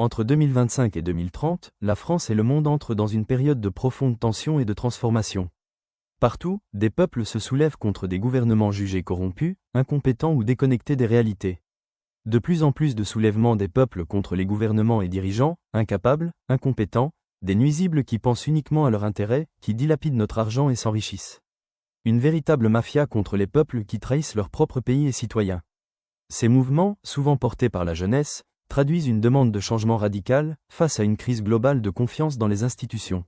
Entre 2025 et 2030, la France et le monde entrent dans une période de profonde tension et de transformation. Partout, des peuples se soulèvent contre des gouvernements jugés corrompus, incompétents ou déconnectés des réalités. De plus en plus de soulèvements des peuples contre les gouvernements et dirigeants, incapables, incompétents, des nuisibles qui pensent uniquement à leur intérêt, qui dilapident notre argent et s'enrichissent. Une véritable mafia contre les peuples qui trahissent leur propre pays et citoyens. Ces mouvements, souvent portés par la jeunesse, traduisent une demande de changement radical face à une crise globale de confiance dans les institutions.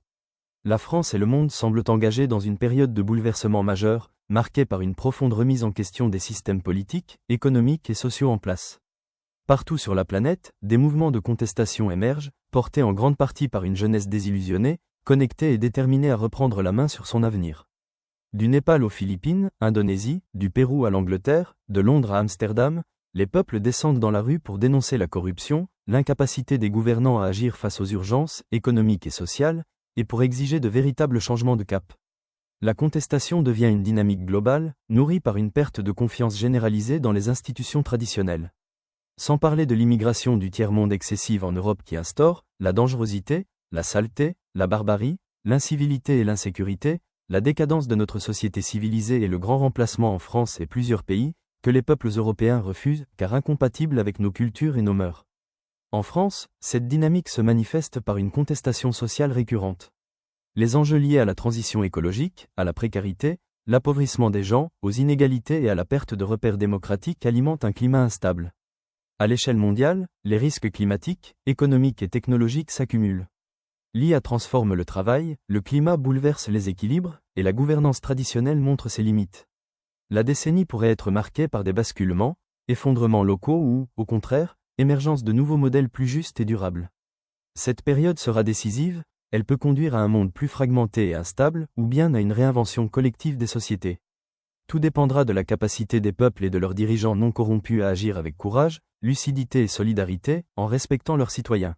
La France et le monde semblent engagés dans une période de bouleversement majeur, marquée par une profonde remise en question des systèmes politiques, économiques et sociaux en place. Partout sur la planète, des mouvements de contestation émergent, portés en grande partie par une jeunesse désillusionnée, connectée et déterminée à reprendre la main sur son avenir. Du Népal aux Philippines, Indonésie, du Pérou à l'Angleterre, de Londres à Amsterdam, les peuples descendent dans la rue pour dénoncer la corruption, l'incapacité des gouvernants à agir face aux urgences économiques et sociales, et pour exiger de véritables changements de cap. La contestation devient une dynamique globale, nourrie par une perte de confiance généralisée dans les institutions traditionnelles. Sans parler de l'immigration du tiers-monde excessive en Europe qui instaure la dangerosité, la saleté, la barbarie, l'incivilité et l'insécurité, la décadence de notre société civilisée et le grand remplacement en France et plusieurs pays, que les peuples européens refusent, car incompatibles avec nos cultures et nos mœurs. En France, cette dynamique se manifeste par une contestation sociale récurrente. Les enjeux liés à la transition écologique, à la précarité, l'appauvrissement des gens, aux inégalités et à la perte de repères démocratiques alimentent un climat instable. À l'échelle mondiale, les risques climatiques, économiques et technologiques s'accumulent. L'IA transforme le travail, le climat bouleverse les équilibres, et la gouvernance traditionnelle montre ses limites. La décennie pourrait être marquée par des basculements, effondrements locaux ou, au contraire, émergence de nouveaux modèles plus justes et durables. Cette période sera décisive, elle peut conduire à un monde plus fragmenté et instable, ou bien à une réinvention collective des sociétés. Tout dépendra de la capacité des peuples et de leurs dirigeants non corrompus à agir avec courage, lucidité et solidarité, en respectant leurs citoyens.